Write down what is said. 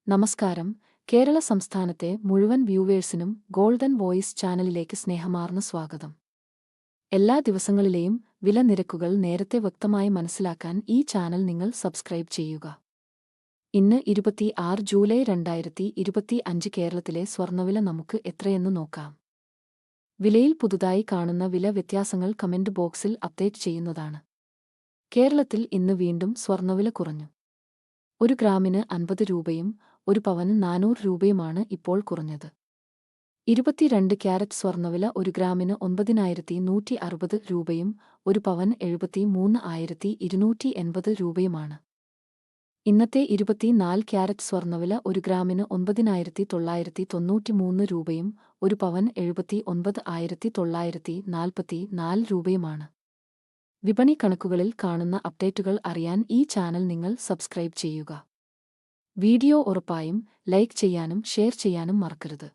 നമസ്കാരം. കേരള സംസ്ഥാനത്തെ മുഴുവൻ വ്യൂവേഴ്സിനും ഗോൾഡൻ വോയിസ് ചാനലിലേക്ക് സ്നേഹമാർന്ന സ്വാഗതം. എല്ലാ ദിവസങ്ങളിലെയും വില നിരക്കുകൾ നേരത്തെ വ്യക്തമായി മനസ്സിലാക്കാൻ ഈ ചാനൽ നിങ്ങൾ സബ്സ്ക്രൈബ് ചെയ്യുക. ഇന്ന് 26 ജൂലൈ 2025 കേരളത്തിലെ സ്വർണ്ണവില നമുക്ക് എത്രയെന്ന് നോക്കാം. വിലയിൽ പുതുതായി കാണുന്ന വില വ്യത്യാസങ്ങൾ കമന്റ് ബോക്സിൽ അപ്ഡേറ്റ് ചെയ്യുന്നതാണ്. കേരളത്തിൽ ഇന്ന് വീണ്ടും സ്വർണ്ണവില കുറഞ്ഞു. 1 ഗ്രാമിന് 50 രൂപയും 1 പവന് 400 രൂപയുമാണ് ഇപ്പോൾ കുറഞ്ഞത്. 22 ക്യാരറ്റ് സ്വർണ്ണവില 1 ഗ്രാമിന് 9,160 രൂപയും 1 പവന് 73,280 രൂപയുമാണ്. ഇന്നത്തെ 24 ക്യാരറ്റ് സ്വർണ്ണവില 1 ഗ്രാമിന് 9,993 രൂപയും 1 പവന് 79,944 രൂപയുമാണ്. വിപണി കണക്കുകളിൽ കാണുന്ന അപ്ഡേറ്റുകൾ അറിയാൻ ഈ ചാനൽ നിങ്ങൾ സബ്സ്ക്രൈബ് ചെയ്യുക. വീഡിയോ ഉറപ്പായും ലൈക്ക് ചെയ്യാനും ഷെയർ ചെയ്യാനും മറക്കരുത്.